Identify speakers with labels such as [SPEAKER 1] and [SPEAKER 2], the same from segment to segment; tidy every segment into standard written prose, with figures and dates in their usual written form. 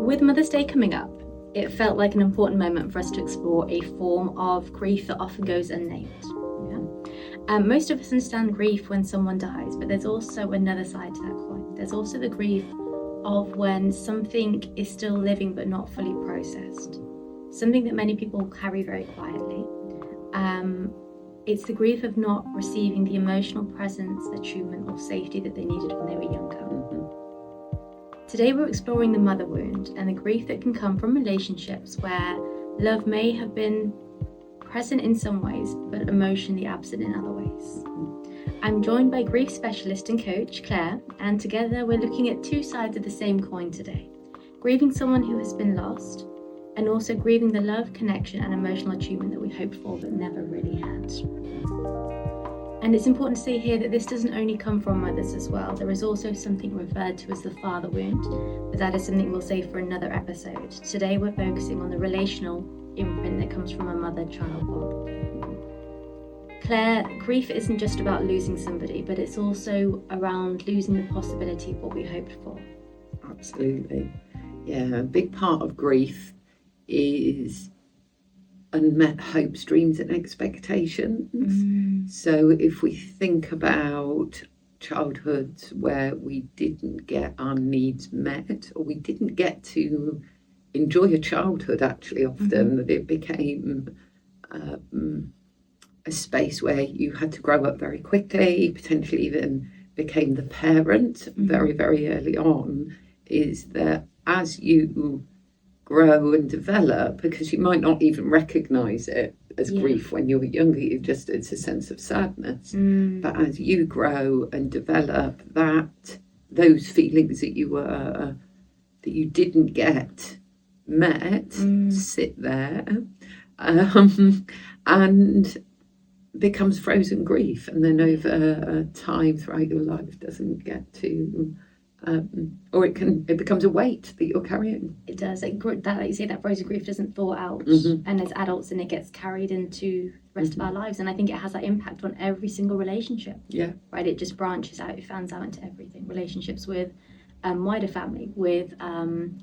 [SPEAKER 1] With Mother's Day coming up, it felt like an important moment for us to explore a form of grief that often goes unnamed. Most of us understand grief when someone dies, but there's also another side to that coin. There's also the grief of when something is still living but not fully processed. Something that many people carry very quietly. It's the grief of not receiving the emotional presence, attunement, or safety that they needed when they were younger. Today we're exploring the mother wound and the grief that can come from relationships where love may have been present in some ways, but emotionally absent in other ways. I'm joined by grief specialist and coach Claire, and together we're looking at two sides of the same coin today. Grieving someone who has been lost, and also grieving the love, connection and emotional attunement that we hoped for but never really had. And it's important to say here that this doesn't only come from mothers as well. There is also something referred to as the father wound, but that is something we'll save for another episode. Today we're focusing on the relational imprint that comes from a mother-child bond. Claire, grief isn't just about losing somebody, but it's also around losing the possibility of what we hoped for.
[SPEAKER 2] Absolutely. Yeah, a big part of grief is unmet hopes, dreams and expectations. So if we think about childhoods where we didn't get our needs met, or we didn't get to enjoy a childhood actually often, that it became a space where you had to grow up very quickly, potentially even became the parent very, very early on, is that as you grow and develop, because you might not even recognise it as grief when you're younger, it's a sense of sadness. But as you grow and develop, those feelings that you didn't get met sit there and becomes frozen grief, and then over time throughout your life doesn't get to or it becomes a weight that you're carrying.
[SPEAKER 1] It does. Like you say, that frozen grief doesn't thaw out, and as adults, and it gets carried into the rest of our lives. And I think it has that impact on every single relationship. Yeah. Right. It just branches out. It fans out into everything. Relationships with wider family, with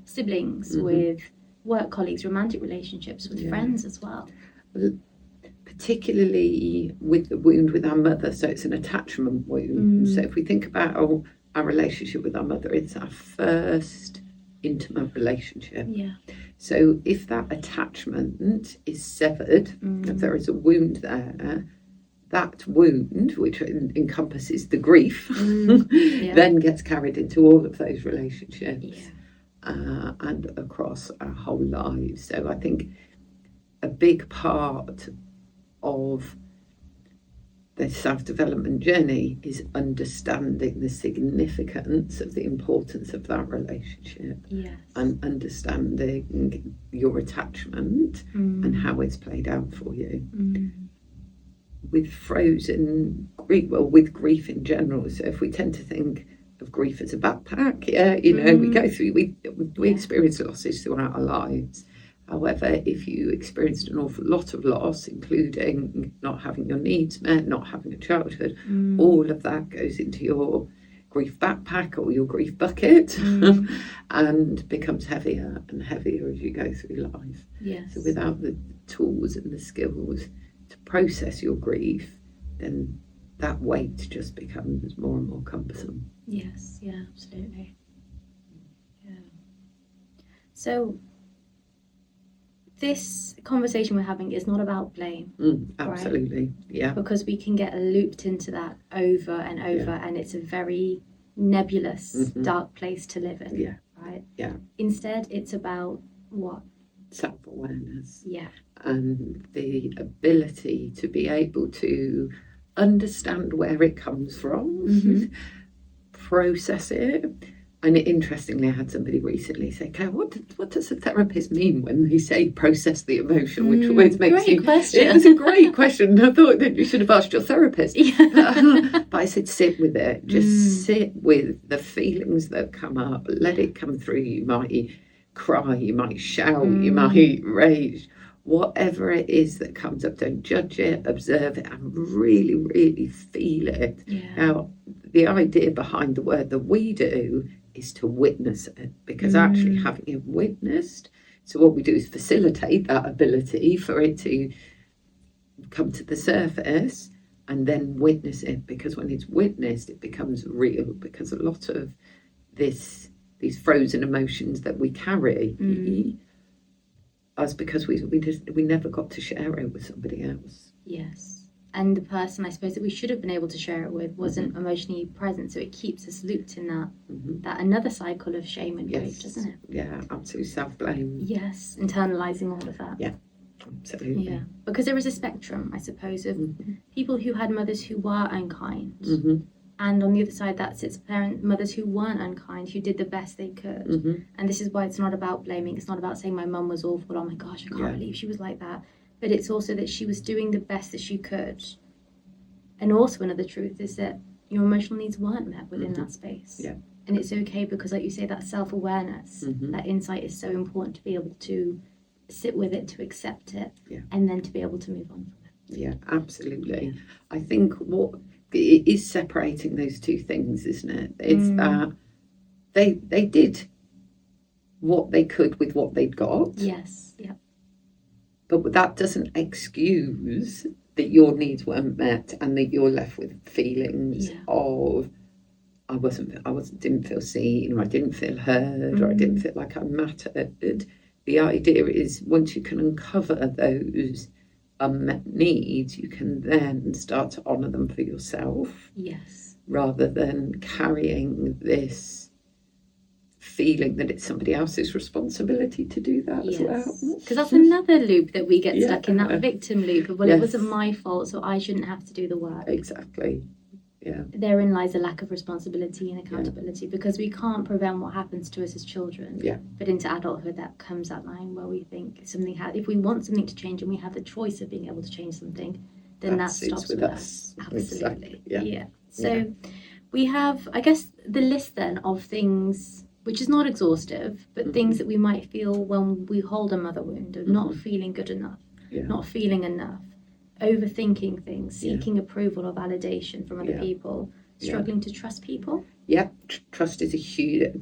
[SPEAKER 1] siblings, with work colleagues, romantic relationships, with friends as well.
[SPEAKER 2] Particularly with the wound with our mother, so it's an attachment wound. So if we think about our relationship with our mother, it's our first intimate relationship. Yeah. So if that attachment is severed, if there is a wound there, that wound, which encompasses the grief, then gets carried into all of those relationships and across our whole lives. So I think a big part of the self-development journey is understanding the significance of the importance of that relationship, and understanding your attachment and how it's played out for you. With frozen grief, well, with grief in general, so if we tend to think of grief as a backpack, we go through, we experience losses throughout our lives. However, if you experienced an awful lot of loss, including not having your needs met, not having a childhood, all of that goes into your grief backpack or your grief bucket and becomes heavier and heavier as you go through life. Yes. So without the tools and the skills to process your grief, then that weight just becomes more and more cumbersome.
[SPEAKER 1] Yes, yeah, absolutely. Yeah. So this conversation we're having is not about blame.
[SPEAKER 2] Absolutely, right? Yeah.
[SPEAKER 1] Because we can get looped into that over and over, and it's a very nebulous, dark place to live in. Yeah. Right? Yeah. Instead, it's about what?
[SPEAKER 2] Self-awareness.
[SPEAKER 1] Yeah.
[SPEAKER 2] And the ability to be able to understand where it comes from, process it. And interestingly, I had somebody recently say, "Claire, what does a therapist mean when they say process the emotion?" Which always makes
[SPEAKER 1] great question.
[SPEAKER 2] It was a great question. I thought that you should have asked your therapist. But I said, sit with it. Just sit with the feelings that come up. Let it come through. You might cry, you might shout, you might rage. Whatever it is that comes up, don't judge it, observe it, and really, really feel it. Yeah. Now, the idea behind the work that we do is to witness it, because actually having it witnessed, so what we do is facilitate that ability for it to come to the surface and then witness it, because when it's witnessed it becomes real, because a lot of these frozen emotions that we carry is because we never got to share it with somebody else.
[SPEAKER 1] Yes. And the person, I suppose, that we should have been able to share it with wasn't emotionally present, so it keeps us looped in that another cycle of shame and grief, doesn't it?
[SPEAKER 2] Yeah, absolutely. Self-blame.
[SPEAKER 1] Yes, internalizing all of that.
[SPEAKER 2] Yeah, absolutely.
[SPEAKER 1] Yeah, because there is a spectrum, I suppose, of people who had mothers who were unkind, and on the other side that sits mothers who weren't unkind, who did the best they could. And this is why it's not about blaming. It's not about saying my mum was awful, oh my gosh, I can't believe she was like that. But it's also that she was doing the best that she could. And also another truth is that your emotional needs weren't met within that space.
[SPEAKER 2] Yeah.
[SPEAKER 1] And it's okay, because like you say, that self-awareness, that insight is so important to be able to sit with it, to accept it, and then to be able to move on from it.
[SPEAKER 2] Yeah, absolutely. I think what it is separating those two things, isn't it? It's that they did what they could with what they'd got.
[SPEAKER 1] Yes, yeah.
[SPEAKER 2] But that doesn't excuse that your needs weren't met and that you're left with feelings of I didn't feel seen, or I didn't feel heard, or I didn't feel like I mattered. The idea is once you can uncover those unmet needs, you can then start to honour them for yourself.
[SPEAKER 1] Yes.
[SPEAKER 2] Rather than carrying this feeling that it's somebody else's responsibility to do that as well.
[SPEAKER 1] Because that's another loop that we get stuck in, that victim loop of, well, it wasn't my fault, so I shouldn't have to do the work.
[SPEAKER 2] Exactly. Yeah.
[SPEAKER 1] Therein lies a lack of responsibility and accountability, because we can't prevent what happens to us as children.
[SPEAKER 2] Yeah.
[SPEAKER 1] But into adulthood, that comes that line where we think if we want something to change and we have the choice of being able to change something, then that stops with us. Absolutely.
[SPEAKER 2] Exactly. Yeah.
[SPEAKER 1] So we have, I guess, the list then of things, which is not exhaustive, but things that we might feel when we hold a mother wound, of not feeling good enough, not feeling enough, overthinking things, seeking approval or validation from other people, struggling to trust people.
[SPEAKER 2] Yeah, trust is a huge,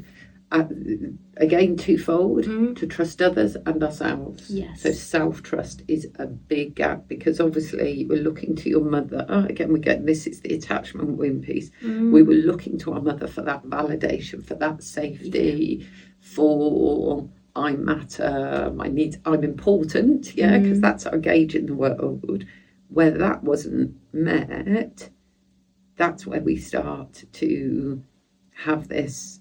[SPEAKER 2] again, twofold, to trust others and ourselves.
[SPEAKER 1] Yes.
[SPEAKER 2] So self-trust is a big gap, because obviously we're looking to your mother. This is the attachment wound piece. We were looking to our mother for that validation, for that safety, for I matter, my needs, I'm important, because that's our gauge in the world. Where that wasn't met, that's where we start to have this,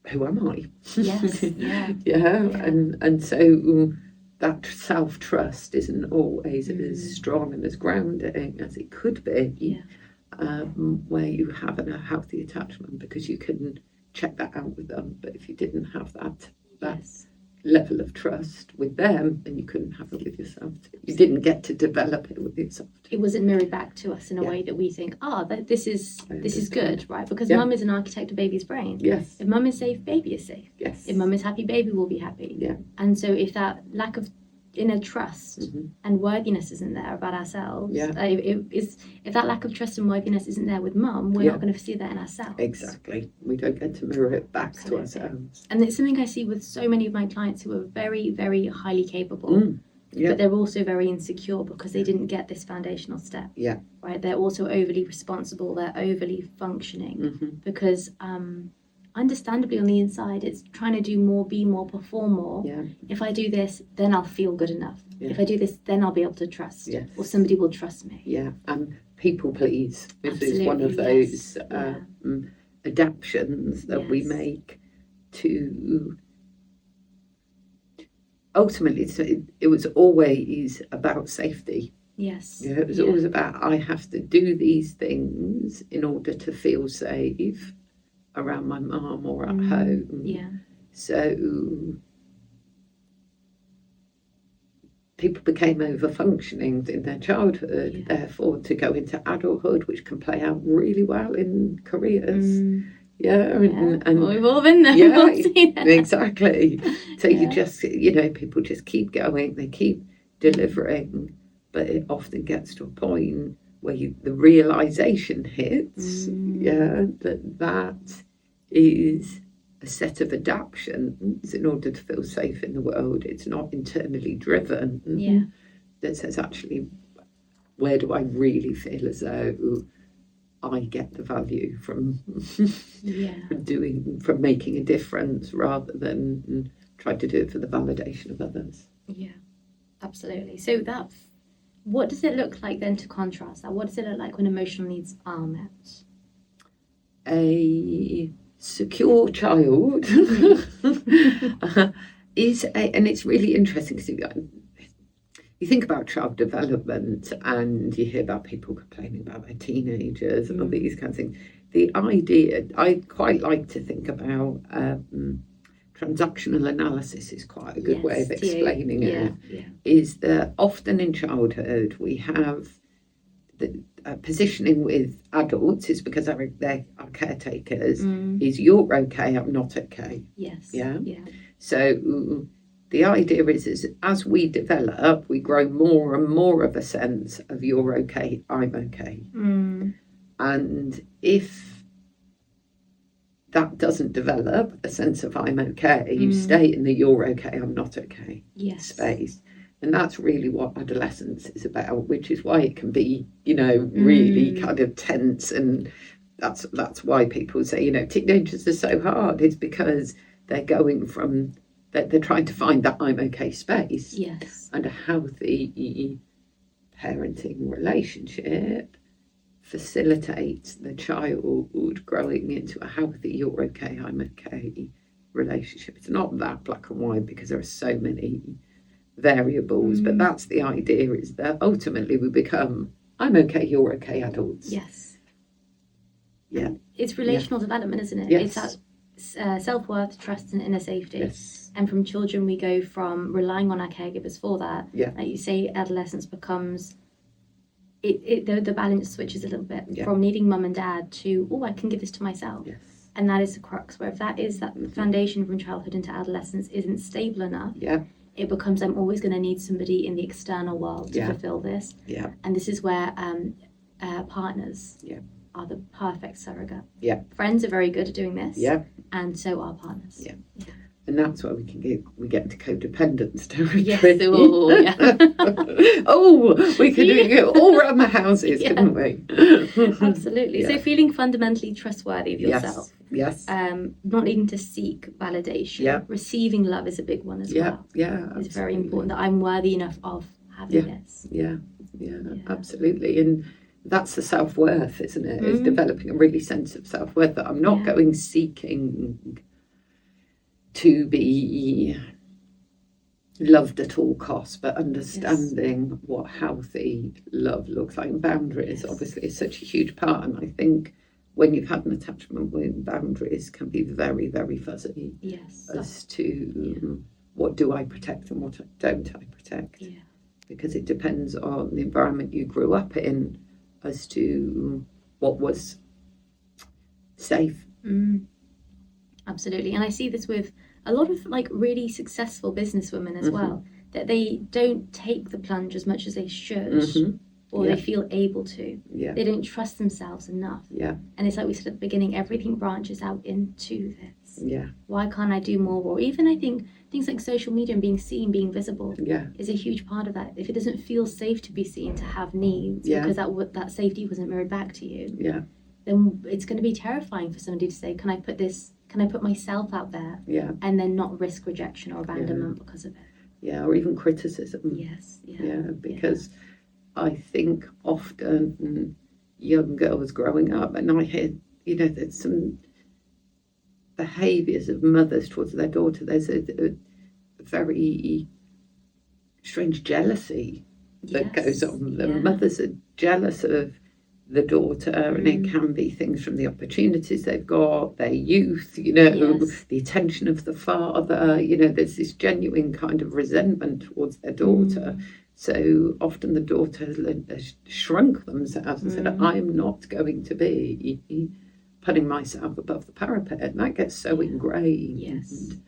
[SPEAKER 2] who am I?
[SPEAKER 1] Yes.
[SPEAKER 2] And so that self-trust isn't always as strong and as grounding as it could be, where you have a healthy attachment, because you can check that out with them. But if you didn't have that level of trust with them, then you couldn't have it with yourself too. You didn't get to develop it with yourself too.
[SPEAKER 1] It wasn't mirrored back to us in a way that we think, this is good, right? Because mum is an architect of baby's brain.
[SPEAKER 2] Yes.
[SPEAKER 1] If mum is safe, baby is safe.
[SPEAKER 2] Yes.
[SPEAKER 1] If mum is happy, baby will be happy.
[SPEAKER 2] Yeah.
[SPEAKER 1] And so if that lack of inner trust and worthiness isn't there about ourselves, if that lack of trust and worthiness isn't there with mum, we're not going to see that in ourselves.
[SPEAKER 2] Exactly. We don't get to mirror it back to ourselves.
[SPEAKER 1] And it's something I see with so many of my clients who are very, very highly capable, but they're also very insecure because they didn't get this foundational step.
[SPEAKER 2] Yeah.
[SPEAKER 1] Right? They're also overly responsible, they're overly functioning because understandably on the inside it's trying to do more, be more, perform more. If I do this, then I'll feel good enough. If I do this, then I'll be able to trust, or somebody will trust me.
[SPEAKER 2] And people please, this is one of those adaptions that we make to, ultimately it was always about safety. It was always about, I have to do these things in order to feel safe around my mum or at home. So people became over-functioning in their childhood, therefore to go into adulthood, which can play out really well in careers. And
[SPEAKER 1] we've all been there. We've all seen it.
[SPEAKER 2] Exactly. So you just, people just keep going, they keep delivering, but it often gets to a point where the realization hits, that is a set of adaptations in order to feel safe in the world. It's not internally driven.
[SPEAKER 1] Yeah.
[SPEAKER 2] That says, actually, where do I really feel as though I get the value from from making a difference, rather than try to do it for the validation of others.
[SPEAKER 1] Yeah, absolutely. So what does it look like then, to contrast that? What does it look like when emotional needs are met?
[SPEAKER 2] A secure child is and it's really interesting because you think about child development and you hear about people complaining about their teenagers and all these kinds of things. The idea, I quite like to think about transactional analysis is quite a good way of explaining it. Is that often in childhood we have the positioning with adults is because they're our caretakers, is you're okay, I'm not okay.
[SPEAKER 1] Yes.
[SPEAKER 2] Yeah. So the idea is as we develop, we grow more and more of a sense of you're okay, I'm okay. And if that doesn't develop a sense of I'm okay, you stay in the you're okay, I'm not okay space. And that's really what adolescence is about, which is why it can be, really kind of tense. And that's why people say, teenagers are so hard. It's because they're going from, they're trying to find that I'm okay space.
[SPEAKER 1] Yes.
[SPEAKER 2] And a healthy parenting relationship facilitates the child growing into a healthy you're okay, I'm okay relationship. It's not that black and white because there are so many variables, but that's the idea, is that ultimately we become I'm okay, you're okay adults.
[SPEAKER 1] Yes.
[SPEAKER 2] Yeah.
[SPEAKER 1] It's relational development, isn't it?
[SPEAKER 2] Yes.
[SPEAKER 1] It's that self-worth, trust and inner safety.
[SPEAKER 2] Yes.
[SPEAKER 1] And from children we go from relying on our caregivers for that.
[SPEAKER 2] Yeah.
[SPEAKER 1] Like you say, adolescence becomes the balance switches a little bit from needing mum and dad to, I can give this to myself.
[SPEAKER 2] Yes.
[SPEAKER 1] And that is the crux, where if that foundation from childhood into adolescence isn't stable enough, it becomes I'm always going to need somebody in the external world to fulfill this. Yeah. And this is where partners are the perfect surrogate. Yeah. Friends are very good at doing this. Yeah. And so are partners. Yeah.
[SPEAKER 2] And that's why we get into codependence territory.
[SPEAKER 1] Yes,
[SPEAKER 2] we could do all around the houses, couldn't we?
[SPEAKER 1] Absolutely. So feeling fundamentally trustworthy of yourself.
[SPEAKER 2] Yes.
[SPEAKER 1] Not needing to seek validation. Yeah. Receiving love is a big one as well.
[SPEAKER 2] Yeah.
[SPEAKER 1] It's very important that I'm worthy enough of having this.
[SPEAKER 2] Yeah, absolutely. And that's the self-worth, isn't it? It's developing a really sense of self-worth that I'm not going seeking to be loved at all costs, but understanding what healthy love looks like. And boundaries obviously is such a huge part, and I think when you've had an attachment with boundaries can be very, very fuzzy as to what do I protect and what don't I protect, because it depends on the environment you grew up in as to what was safe.
[SPEAKER 1] Absolutely. And I see this with a lot of really successful businesswomen as well, that they don't take the plunge as much as they should, or they feel able to. They don't trust themselves enough. And it's like we said at the beginning, everything branches out into this. Why can't I do more? Or even I think things like social media and being seen, being visible is a huge part of that. If it doesn't feel safe to be seen, to have needs, because that safety wasn't mirrored back to you, then it's going to be terrifying for somebody to say, can I put myself out there and then not risk rejection or abandonment because of it?
[SPEAKER 2] Or even criticism. Because I think often young girls growing up, and I hear, there's some behaviours of mothers towards their daughter. There's a very strange jealousy that goes on. The mothers are jealous of the daughter, and it can be things from the opportunities they've got, their youth, the attention of the father. There's this genuine kind of resentment towards their daughter. So often the daughter has shrunk themselves and said, I'm not going to be putting myself above the parapet. And that gets so ingrained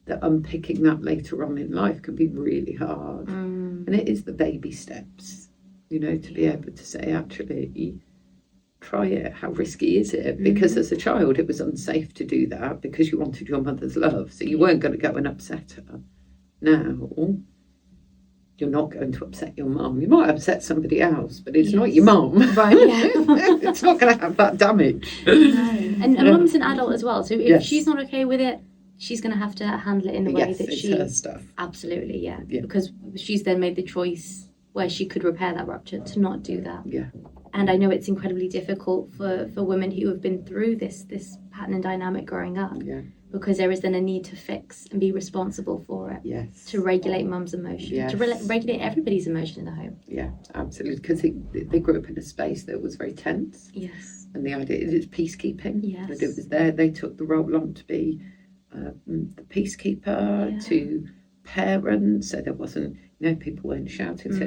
[SPEAKER 2] that unpicking that later on in life can be really hard. And it is the baby steps, to be able to say, actually, try it. How risky is it? Because as a child, it was unsafe to do that because you wanted your mother's love. So you weren't going to go and upset her. Now, you're not going to upset your mum. You might upset somebody else, but it's not your mum.
[SPEAKER 1] Right, yeah.
[SPEAKER 2] It's not going to have that damage.
[SPEAKER 1] No. And mum's an adult as well. So if she's not okay with it, she's going to have to handle it in the way that
[SPEAKER 2] it's her stuff.
[SPEAKER 1] Absolutely, yeah. Because she's then made the choice where she could repair that rupture to not do that.
[SPEAKER 2] Yeah.
[SPEAKER 1] And I know it's incredibly difficult for women who have been through this pattern and dynamic growing up.
[SPEAKER 2] Yeah.
[SPEAKER 1] Because there is then a need to fix and be responsible for it.
[SPEAKER 2] Yes.
[SPEAKER 1] To regulate mum's emotion. To regulate everybody's emotion in the home.
[SPEAKER 2] Yeah, absolutely. Because they grew up in a space that was very tense.
[SPEAKER 1] Yes.
[SPEAKER 2] And the idea is it's peacekeeping.
[SPEAKER 1] Yes.
[SPEAKER 2] And it was there. They took the role on to be the peacekeeper, to parents. So there wasn't, people weren't shouting. So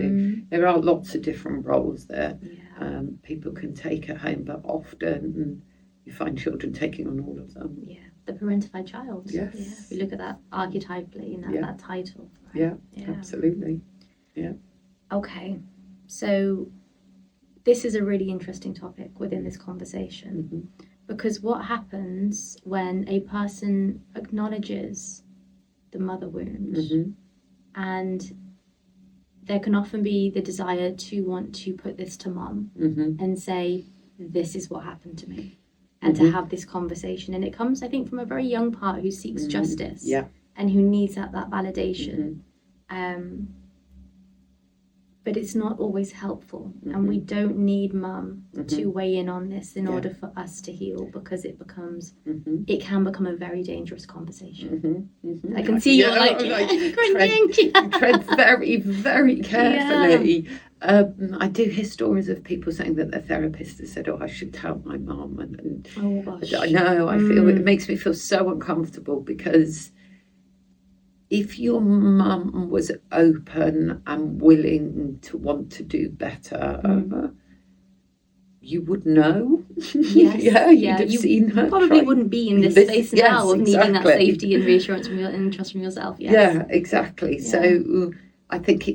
[SPEAKER 2] there are lots of different roles there.
[SPEAKER 1] Yeah.
[SPEAKER 2] People can take at home, but often you find children taking on all of them.
[SPEAKER 1] Yeah. The parentified child.
[SPEAKER 2] Yes.
[SPEAKER 1] Yeah. If we look at that archetypally in that title. Right?
[SPEAKER 2] Yeah, absolutely. Yeah.
[SPEAKER 1] Okay. So this is a really interesting topic within this conversation. Because what happens when a person acknowledges the mother wound and there can often be the desire to want to put this to mum and say, this is what happened to me. And to have this conversation. And it comes, I think, from a very young part who seeks justice and who needs that validation. But it's not always helpful. And we don't need mum to weigh in on this in order for us to heal, because it becomes, it can become a very dangerous conversation. I can see you're
[SPEAKER 2] tread very, very carefully. I do hear stories of people saying that their therapist has said, I should tell my mum. And
[SPEAKER 1] oh, gosh.
[SPEAKER 2] I know, I feel it makes me feel so uncomfortable, because if your mum was open and willing to want to do better, you would know. You'd have seen her.
[SPEAKER 1] You probably wouldn't be in this space now of needing that safety and reassurance from and trust from yourself.
[SPEAKER 2] Yeah, exactly. Yeah. So I think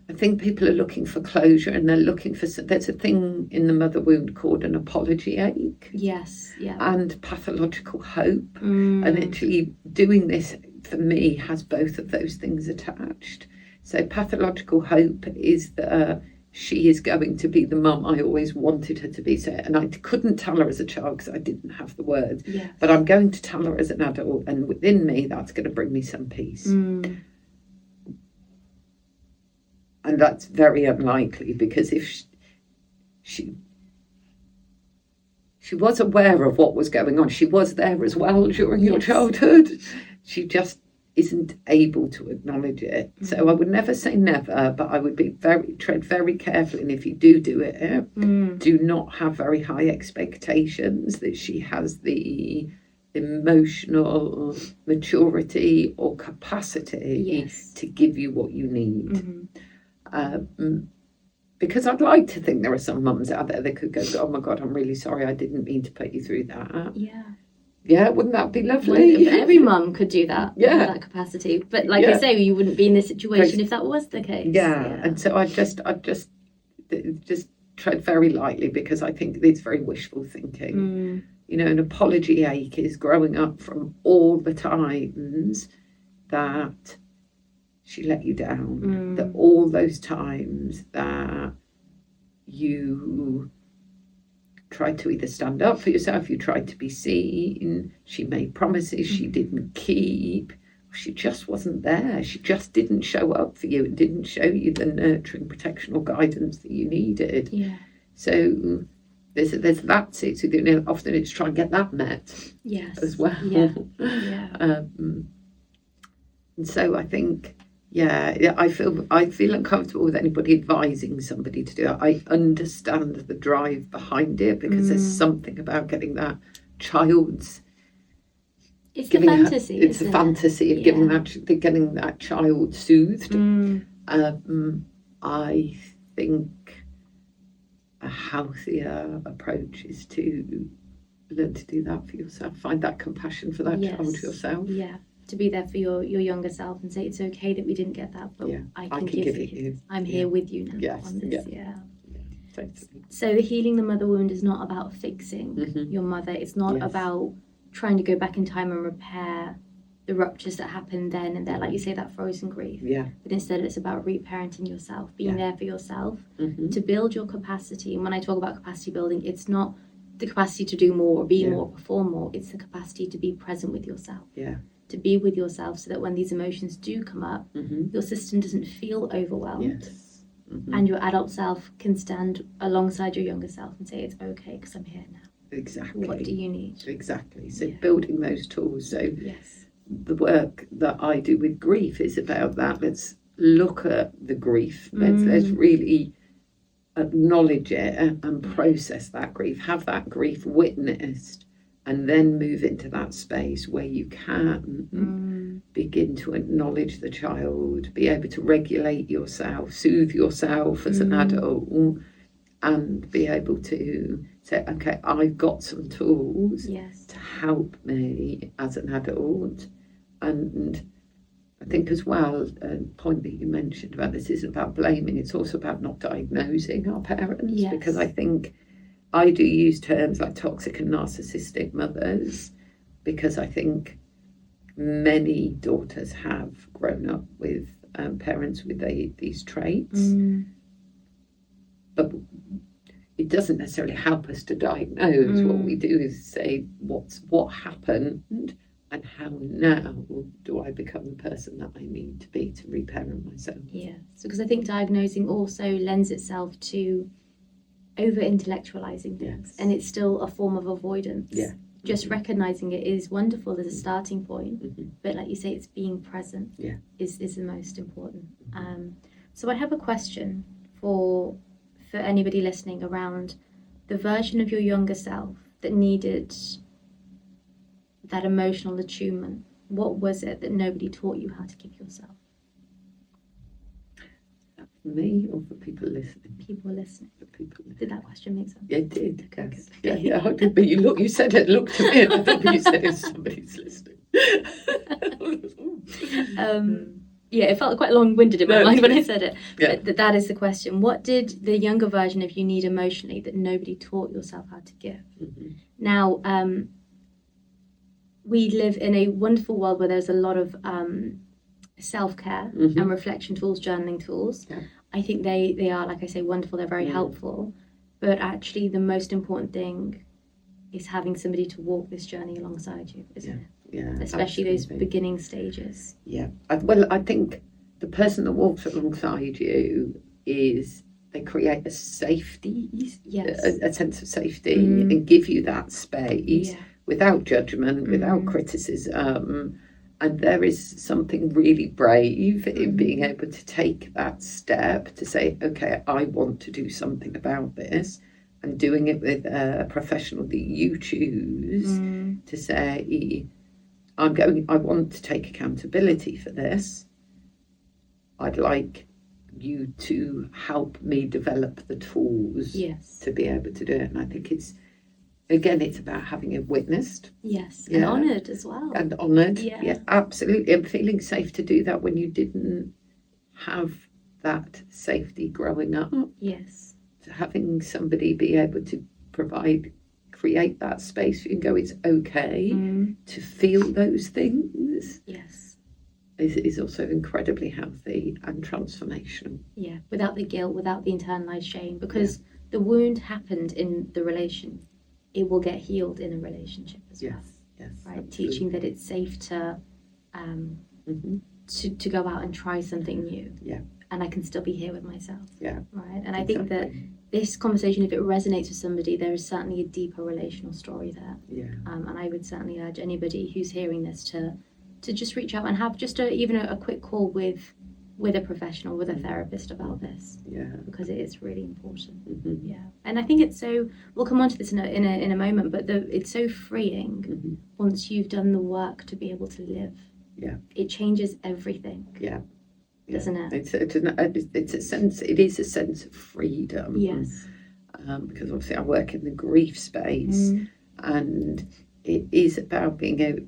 [SPEAKER 2] I think people are looking for closure, and they're looking for, there's a thing in the mother wound called an apology ache.
[SPEAKER 1] Yes, yeah.
[SPEAKER 2] And pathological hope. And actually doing this, for me, has both of those things attached. So pathological hope is that she is going to be the mum I always wanted her to be. So, and I couldn't tell her as a child because I didn't have the words.
[SPEAKER 1] Yes.
[SPEAKER 2] But I'm going to tell her as an adult, and within me, that's going to bring me some peace. And that's very unlikely, because if she was aware of what was going on, she was there as well during your childhood, she just isn't able to acknowledge it. So I would never say never, but I would be tread very carefully. And if you do it, do not have very high expectations that she has the emotional maturity or capacity to give you what you need. Because I'd like to think there are some mums out there that could go, oh my God, I'm really sorry, I didn't mean to put you through that. Yeah, wouldn't that be lovely?
[SPEAKER 1] Every mum could do that. That capacity. But like I say, you wouldn't be in this situation if that was the case.
[SPEAKER 2] And so I just tread very lightly, because I think it's very wishful thinking. An apology ache is growing up from all the times that she let you down, that all those times that you tried to either stand up for yourself, you tried to be seen, she made promises she didn't keep, she just wasn't there, she just didn't show up for you and didn't show you the nurturing, protection or guidance that you needed. So there's that too. So often it's try and get that met as well. And so I think I feel uncomfortable with anybody advising somebody to do it. I understand the drive behind it, because there's something about getting that child's.
[SPEAKER 1] It's a fantasy.
[SPEAKER 2] It's a fantasy of getting that child soothed. I think a healthier approach is to learn to do that for yourself. Find that compassion for that child yourself.
[SPEAKER 1] Yeah. To be there for your younger self and say, it's okay that we didn't get that, but I can give it you. I'm here with you now on this.
[SPEAKER 2] Totally.
[SPEAKER 1] So the healing the mother wound is not about fixing your mother. It's not
[SPEAKER 2] Yes.
[SPEAKER 1] about trying to go back in time and repair the ruptures that happened then and there, like you say, that frozen grief.
[SPEAKER 2] Yeah.
[SPEAKER 1] But instead it's about reparenting yourself, being there for yourself, to build your capacity. And when I talk about capacity building, it's not the capacity to do more or be more, perform more. It's the capacity to be present with yourself.
[SPEAKER 2] Yeah.
[SPEAKER 1] To be with yourself so that when these emotions do come up, your system doesn't feel overwhelmed.
[SPEAKER 2] Yes.
[SPEAKER 1] And your adult self can stand alongside your younger self and say, it's okay because I'm here now.
[SPEAKER 2] Exactly.
[SPEAKER 1] What do you need?
[SPEAKER 2] Exactly. So building those tools. So
[SPEAKER 1] yes.
[SPEAKER 2] The work that I do with grief is about that. Let's look at the grief. Let's really acknowledge it and process that grief. Have that grief witnessed, and then move into that space where you can begin to acknowledge the child, be able to regulate yourself, soothe yourself as an adult, and be able to say, okay, I've got some tools to help me as an adult. And I think as well, a point that you mentioned about this isn't about blaming, it's also about not diagnosing our parents, because I think I do use terms like toxic and narcissistic mothers, because I think many daughters have grown up with parents with these traits. But it doesn't necessarily help us to diagnose. What we do is say what happened and how now do I become the person that I need to be to reparent myself.
[SPEAKER 1] Yeah, so because I think diagnosing also lends itself to over-intellectualizing things, and it's still a form of avoidance. Just recognizing it is wonderful as a starting point, but like you say, it's being present is the most important. So I have a question for anybody listening around the version of your younger self that needed that emotional attunement. What was it that nobody taught you how to give yourself?
[SPEAKER 2] For me or for people listening?
[SPEAKER 1] People listening.
[SPEAKER 2] For people listening.
[SPEAKER 1] Did that question make sense?
[SPEAKER 2] Yeah, it did. Okay. Yeah. But you said it, looked at me, and I thought you said if somebody's listening.
[SPEAKER 1] Yeah, it felt quite long-winded in my mind when I said it. But that is the question. What did the younger version of you need emotionally that nobody taught yourself how to give? Now, we live in a wonderful world where there's a lot of self-care and reflection tools, journaling tools. I think they are, like I say, wonderful. They're very helpful. But actually, the most important thing is having somebody to walk this journey alongside you, isn't it?
[SPEAKER 2] Yeah,
[SPEAKER 1] especially those beginning stages.
[SPEAKER 2] I think the person that walks alongside you they create a safety, a sense of safety, and give you that space without judgment, without criticism. And there is something really brave in being able to take that step to say, okay, I want to do something about this, and doing it with a professional that you choose to say, I want to take accountability for this. I'd like you to help me develop the tools to be able to do it. And I think it's about having it witnessed.
[SPEAKER 1] And honoured as well.
[SPEAKER 2] And honoured, absolutely. And feeling safe to do that when you didn't have that safety growing up. So having somebody be able to create that space you can go, it's okay to feel those things is also incredibly healthy and transformational.
[SPEAKER 1] Without the guilt, without the internalized shame, because the wound happened in the relation, it will get healed in a relationship as well. Right, absolutely. Teaching that it's safe to go out and try something new, and I can still be here with myself, right. And I think that this conversation, if it resonates with somebody, there is certainly a deeper relational story there. And I would certainly urge anybody who's hearing this to just reach out and have just even a quick call with a professional, with a therapist about this, because it is really important. And I think it's so, we'll come on to this in a moment, but it's so freeing once you've done the work to be able to live. It changes everything. Doesn't it?
[SPEAKER 2] It's a sense. It is a sense of freedom. Because obviously I work in the grief space, and it is about being able,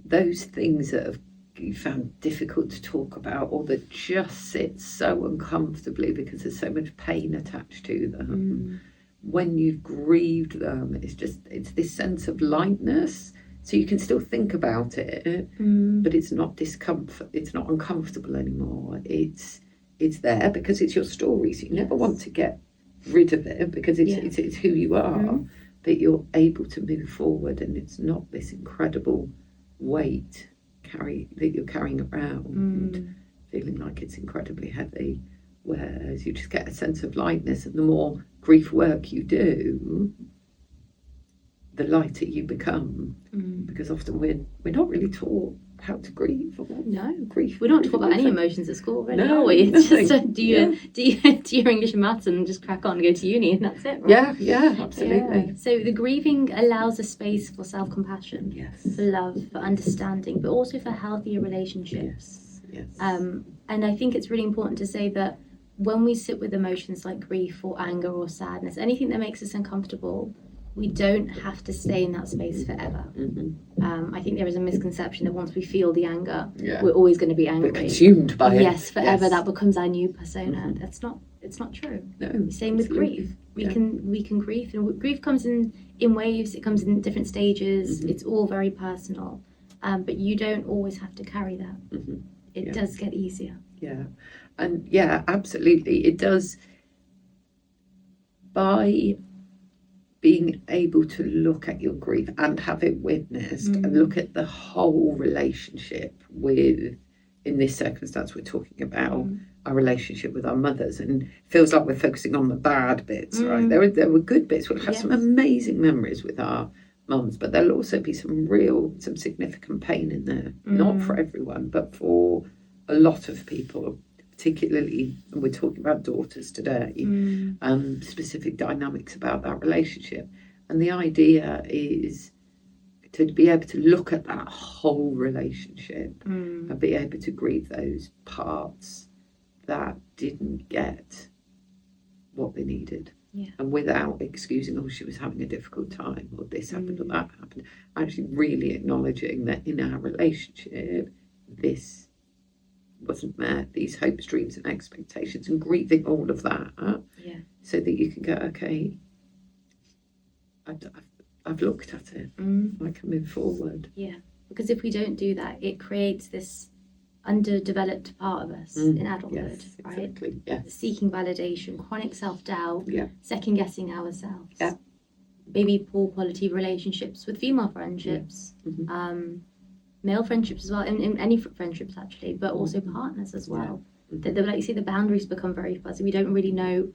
[SPEAKER 2] those things that have you found difficult to talk about, or that just sit so uncomfortably because there's so much pain attached to them. When you've grieved them, it's this sense of lightness. So you can still think about it, but it's not discomfort. It's not uncomfortable anymore. It's there because it's your story. So you never want to get rid of it because it's who you are. But you're able to move forward, and it's not this incredible weight that you're carrying around, feeling like it's incredibly heavy. Whereas you just get a sense of lightness, and the more grief work you do, the lighter you become, because often we're not really taught how to grieve. Grief.
[SPEAKER 1] We're not taught about any emotions at school, really, are we? It's just do your English and maths and just crack on and go to uni, and that's it, right?
[SPEAKER 2] Yeah, absolutely.
[SPEAKER 1] Yeah. So the grieving allows a space for self-compassion, for love, for understanding, but also for healthier relationships.
[SPEAKER 2] Yes.
[SPEAKER 1] And I think it's really important to say that when we sit with emotions like grief or anger or sadness, anything that makes us uncomfortable, we don't have to stay in that space forever. I think there is a misconception that once we feel the anger, we're always going to be angry.
[SPEAKER 2] We're consumed by it.
[SPEAKER 1] Yes, forever. That becomes our new persona. It's not true.
[SPEAKER 2] No.
[SPEAKER 1] Same with grief. We can grieve, and grief comes in waves. It comes in different stages. It's all very personal, but you don't always have to carry that. It does get easier.
[SPEAKER 2] Yeah, and absolutely, it does. By being able to look at your grief and have it witnessed, and look at the whole relationship with, in this circumstance, we're talking about our relationship with our mothers, and it feels like we're focusing on the bad bits, right? There were good bits. We'll have some amazing memories with our mums, but there'll also be some significant pain in there. Not for everyone, but for a lot of people. Particularly, and we're talking about daughters today, specific dynamics about that relationship. And the idea is to be able to look at that whole relationship and be able to grieve those parts that didn't get what they needed. And without excusing, she was having a difficult time, or this happened, or that happened. Actually really acknowledging that in our relationship, this wasn't met, these hopes, dreams and expectations, and grieving all of that, so that you can go, okay, I've looked at it, I can move forward.
[SPEAKER 1] Because if we don't do that, it creates this underdeveloped part of us in adulthood, right?
[SPEAKER 2] Exactly.
[SPEAKER 1] Seeking validation, chronic self-doubt, second guessing ourselves, maybe poor quality relationships with female friendships, male friendships as well, in any friendships actually, but also partners as well. Like you say, the boundaries become very fuzzy. We don't really know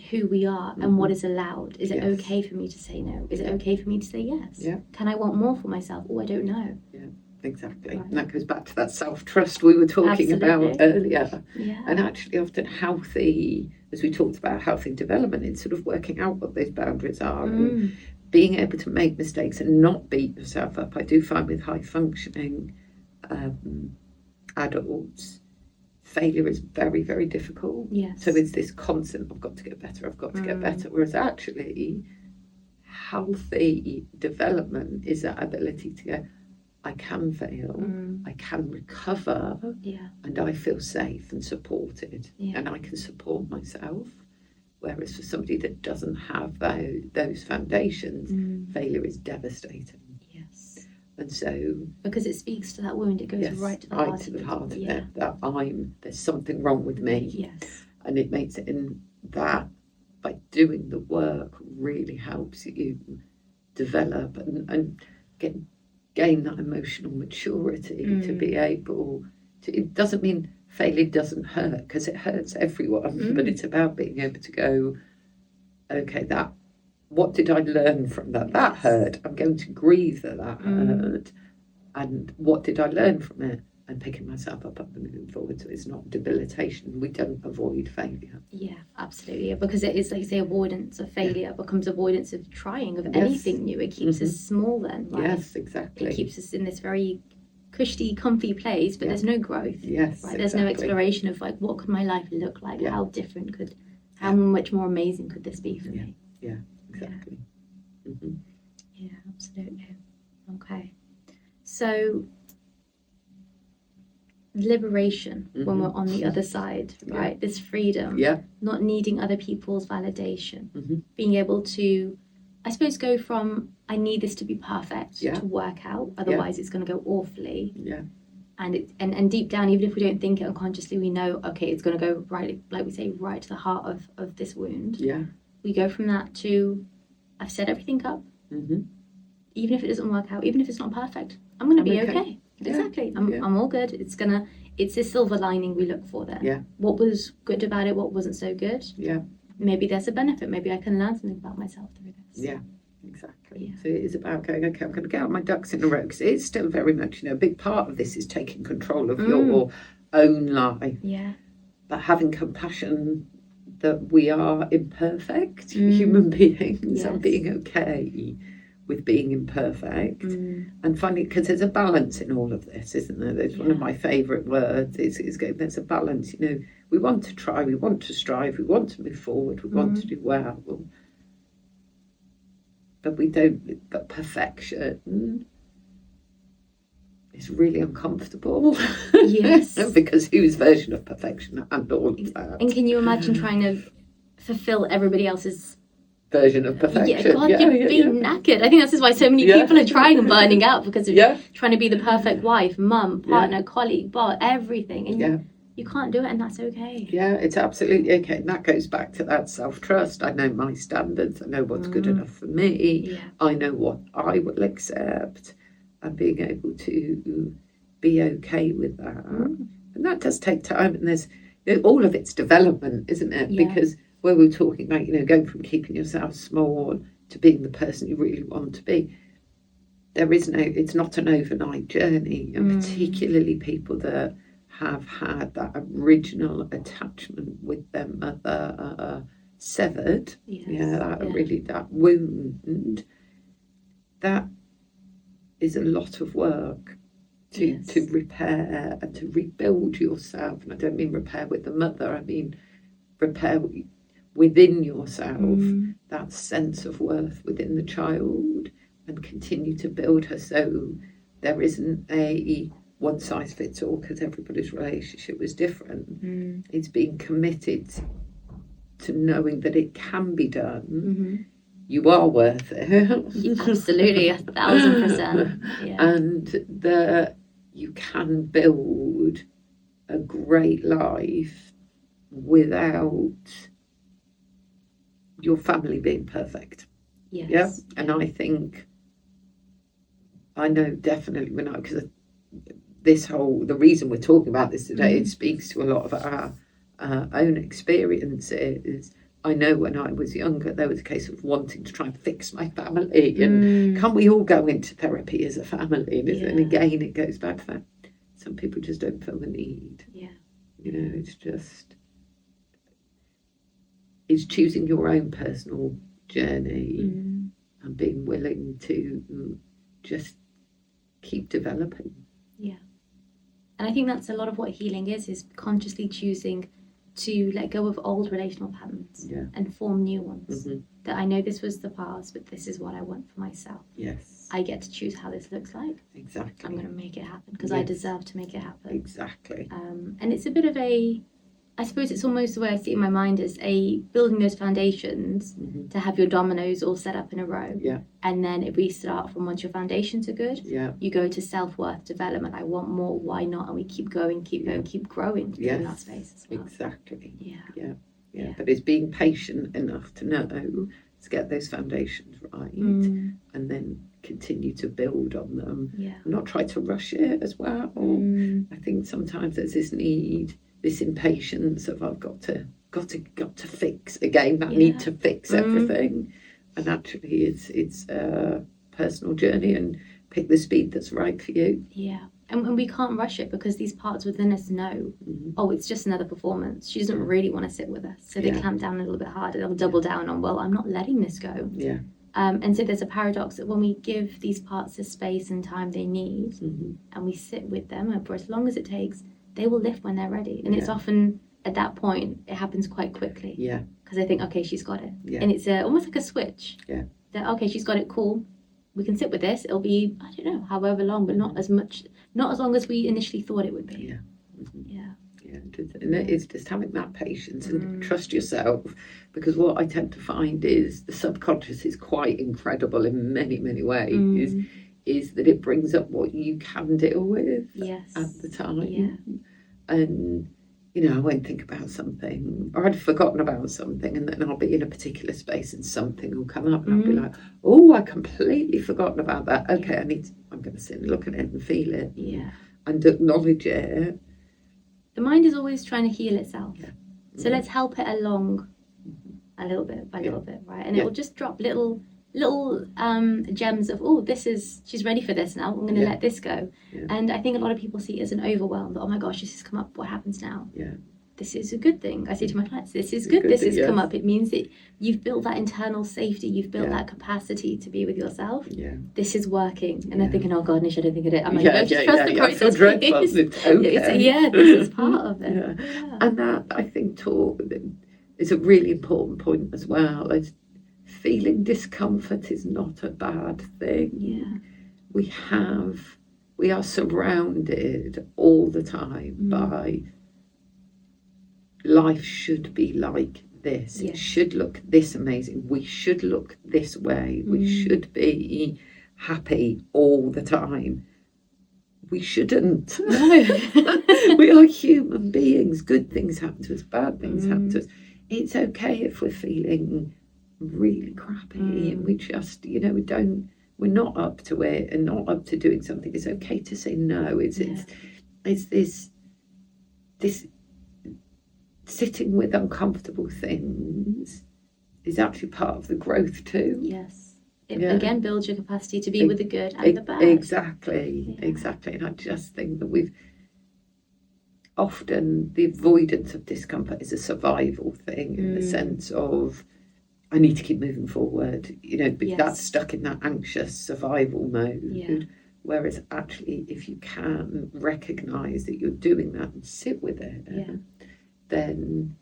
[SPEAKER 1] who we are and what is allowed. Is it okay for me to say no? Is it okay for me to say yes? Can I want more for myself? I don't know.
[SPEAKER 2] Exactly. Right. And that goes back to that self-trust we were talking about earlier. And actually often healthy, as we talked about healthy development, it's sort of working out what those boundaries are and being able to make mistakes and not beat yourself up. I do find with high functioning adults, failure is very, very difficult. So it's this constant, I've got to get better, Whereas actually, healthy development is that ability to go, I can fail, I can recover, and I feel safe and supported, and I can support myself. Whereas for somebody that doesn't have those foundations, failure is devastating. And so,
[SPEAKER 1] because it speaks to that wound, it goes right to the heart of it.
[SPEAKER 2] That there's something wrong with me. And it makes it in that, by doing the work, really helps you develop and gain that emotional maturity to be able to. It doesn't mean failure doesn't hurt, because it hurts everyone, but it's about being able to go, okay, what did I learn from that? That hurt. I'm going to grieve that hurt. And what did I learn from it? And picking myself up and moving forward. So it's not debilitation. We don't avoid failure.
[SPEAKER 1] Yeah, absolutely. Because it is, like you say, avoidance of failure becomes avoidance of trying, of anything new. It keeps us small then, right?
[SPEAKER 2] Yes, exactly.
[SPEAKER 1] It keeps us in this very cushy, comfy place, but there's no growth. Right? There's no exploration of like, what could my life look like? How different how much more amazing could this be for me?
[SPEAKER 2] Exactly.
[SPEAKER 1] Yeah, absolutely. Okay. So liberation when we're on the other side, right? This freedom, not needing other people's validation, being able to, I suppose, go from I need this to be perfect to work out, otherwise it's going to go awfully. And deep down, even if we don't think it unconsciously, we know, okay, it's going to go right, like we say, right to the heart of this wound. We go from that to, I've set everything up. Even if it doesn't work out, even if it's not perfect, I'm going to be okay. Exactly. I'm all good. It's this silver lining we look for there. What was good about it? What wasn't so good? Maybe there's a benefit. Maybe I can learn something about myself through this.
[SPEAKER 2] Exactly. So it is about going, okay, I'm going to get all my ducks in a row, because it's still very much, a big part of this is taking control of your own life. But having compassion that we are imperfect human beings and being okay with being imperfect, and finding, because there's a balance in all of this, isn't there? There's one of my favourite words is there's a balance. We want to try, we want to strive, we want to move forward, we want to do well, but we don't. But perfection is really uncomfortable. Because whose version of perfection and all of that? And
[SPEAKER 1] can you imagine trying to fulfill everybody else's
[SPEAKER 2] version of perfection?
[SPEAKER 1] You'd be knackered. I think that's just why so many people are trying and burning out, because of trying to be the perfect wife, mum, partner, colleague, boss, everything, and you can't do it, and that's okay.
[SPEAKER 2] It's absolutely okay. And that goes back to that self-trust. I know my standards. I know what's good enough for me. I know what I will accept, and being able to be okay with that. And that does take time, and there's all of it's development, isn't it? Because where we're talking about, going from keeping yourself small to being the person you really want to be, it's not an overnight journey, and particularly people that have had that original attachment with their mother severed, that wound, that is a lot of work to repair and to rebuild yourself. And I don't mean repair with the mother, I mean repair within yourself, that sense of worth within the child, and continue to build her, so there isn't a one size fits all, because everybody's relationship was different. It's being committed to knowing that it can be done. You are worth it.
[SPEAKER 1] Absolutely, 1,000%.
[SPEAKER 2] And that you can build a great life without your family being perfect. And I think, I know definitely because the reason we're talking about this today, it speaks to a lot of our own experiences. I know when I was younger, there was a case of wanting to try and fix my family, and can we all go into therapy as a family? And again, it goes back to that. Some people just don't feel the need. It's choosing your own personal journey and being willing to just keep developing.
[SPEAKER 1] And I think that's a lot of what healing is consciously choosing to let go of old relational patterns and form new ones. That I know this was the past, but this is what I want for myself. I get to choose how this looks like.
[SPEAKER 2] Exactly.
[SPEAKER 1] I'm going to make it happen, because I deserve to make it happen.
[SPEAKER 2] Exactly.
[SPEAKER 1] And it's a bit of I suppose it's almost the way I see it in my mind as building those foundations to have your dominoes all set up in a row. And then if we start from once your foundations are good, you go to self-worth development. I want more, why not? And we keep going, keep growing in that space as well.
[SPEAKER 2] Exactly. But it's being patient enough to know to get those foundations right, and then continue to build on them. And not try to rush it as well. I think sometimes there's this need, this impatience of I've got to fix again, that need to fix everything. And actually it's a personal journey, and pick the speed that's right for you.
[SPEAKER 1] And we can't rush it, because these parts within us know, it's just another performance. She doesn't really want to sit with us, so they clamp down a little bit harder. They'll double down on, I'm not letting this go. And so there's a paradox that when we give these parts the space and time they need, and we sit with them, and for as long as it takes, they will lift when they're ready. And it's often at that point, it happens quite quickly. Because I think, okay, she's got it. And it's almost like a switch. That, okay, she's got it, cool. We can sit with this. It'll be, I don't know, however long, but not as long as we initially thought it would be. Yeah.
[SPEAKER 2] Yeah, and it's just having that patience and trust yourself, because what I tend to find is the subconscious is quite incredible in many, many ways, is that it brings up what you can deal with at the time.
[SPEAKER 1] Yeah.
[SPEAKER 2] And, you know, I won't think about something, or I'd forgotten about something, and then I'll be in a particular space and something will come up and I'll be like, oh, I completely forgotten about that. Okay, I'm going to sit and look at it and feel it and acknowledge it.
[SPEAKER 1] The mind is always trying to heal itself. So let's help it along a little bit by little bit, right? And it will just drop little gems of, oh, she's ready for this now. I'm going to let this go. And I think a lot of people see it as an overwhelm. Oh my gosh, this has come up. What happens now? This is a good thing. I say to my clients, this is good. This has come up. It means that you've built that internal safety. You've built that capacity to be with yourself. This is working. And they're thinking, oh God, Nisha, I don't think I did. I'm like, just trust the process. I feel dreadful. It's okay. This is part of it.
[SPEAKER 2] And that, I think, is a really important point as well. Is feeling discomfort is not a bad thing. We are surrounded all the time by life should be like this. It should look this amazing. We should look this way. We should be happy all the time. We shouldn't.
[SPEAKER 1] No.
[SPEAKER 2] We are human beings. Good things happen to us. Bad things happen to us. It's okay if we're feeling really crappy and we just, we're not up to it and not up to doing something. It's okay to say no. It's this sitting with uncomfortable things is actually part of the growth too.
[SPEAKER 1] Yes. It again builds your capacity to be with the good and the bad.
[SPEAKER 2] Exactly. And I just think that we've often, the avoidance of discomfort is a survival thing in the sense of, I need to keep moving forward, that's stuck in that anxious survival mode. Whereas actually, if you can recognise that you're doing that and sit with it, then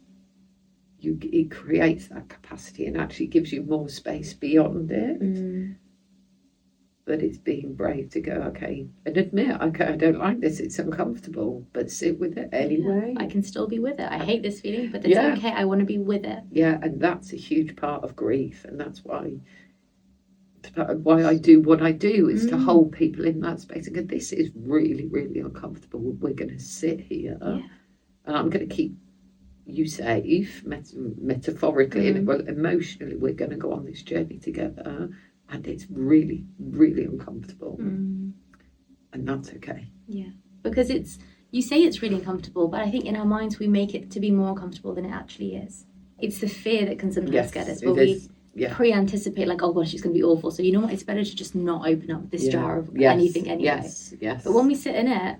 [SPEAKER 2] it creates that capacity and actually gives you more space beyond it. But it's being brave to go, okay, and admit, okay, I don't like this, it's uncomfortable, but sit with it anyway.
[SPEAKER 1] I can still be with it. I hate this feeling, but it's okay, I want to be with it.
[SPEAKER 2] Yeah, and that's a huge part of grief, and that's why I do what I do, is to hold people in that space and go, this is really, really uncomfortable. We're going to sit here, and I'm going to keep you safe, metaphorically, and emotionally, we're going to go on this journey together. And it's really, really uncomfortable. And that's okay. Yeah.
[SPEAKER 1] Because you say it's really uncomfortable, but I think in our minds we make it to be more uncomfortable than it actually is. It's the fear that can sometimes get us, but we pre-anticipate, like, oh gosh, it's going to be awful. So you know what? It's better to just not open up this jar of anything anyway. Yes. But when we sit in it,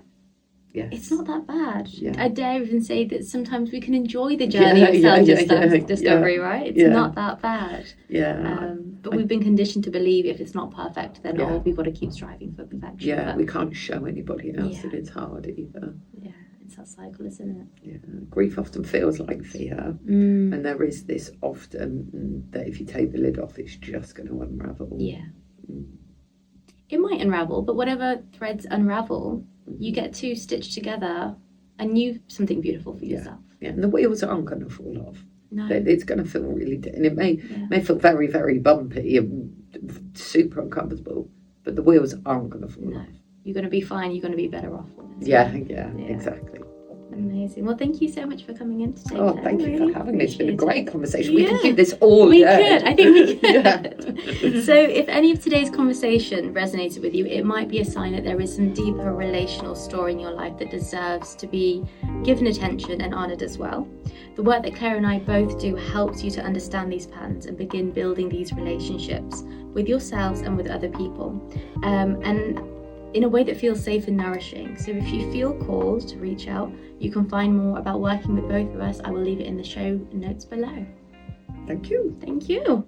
[SPEAKER 1] it's not that bad. I dare even say that sometimes we can enjoy the journey of self-discovery, right? It's not that bad. But we've been conditioned to believe if it's not perfect, then we've got to keep striving for perfection.
[SPEAKER 2] Yeah, we can't show anybody else that it's hard either.
[SPEAKER 1] Yeah, it's that cycle, isn't it?
[SPEAKER 2] Yeah, grief often feels like fear. And there is this often that if you take the lid off, it's just going to unravel.
[SPEAKER 1] Yeah. It might unravel, but whatever threads unravel, you get to stitch together something beautiful for yourself.
[SPEAKER 2] Yeah, and the wheels aren't going to fall off.
[SPEAKER 1] No.
[SPEAKER 2] It's going to feel really, and it may feel very, very bumpy and super uncomfortable, but the wheels aren't going to fall off.
[SPEAKER 1] You're going to be fine. You're going to be better off.
[SPEAKER 2] Yeah, exactly.
[SPEAKER 1] Amazing. Well, thank you so much for coming in today.
[SPEAKER 2] Oh, thank you for having me. It's been a great conversation. We can do this all day.
[SPEAKER 1] I think we could. So if any of today's conversation resonated with you, it might be a sign that there is some deeper relational story in your life that deserves to be given attention and honoured as well. The work that Claire and I both do helps you to understand these patterns and begin building these relationships with yourselves and with other people. And in a way that feels safe and nourishing. So if you feel called to reach out, you can find more about working with both of us. I will leave it in the show notes below.
[SPEAKER 2] Thank you.
[SPEAKER 1] Thank you.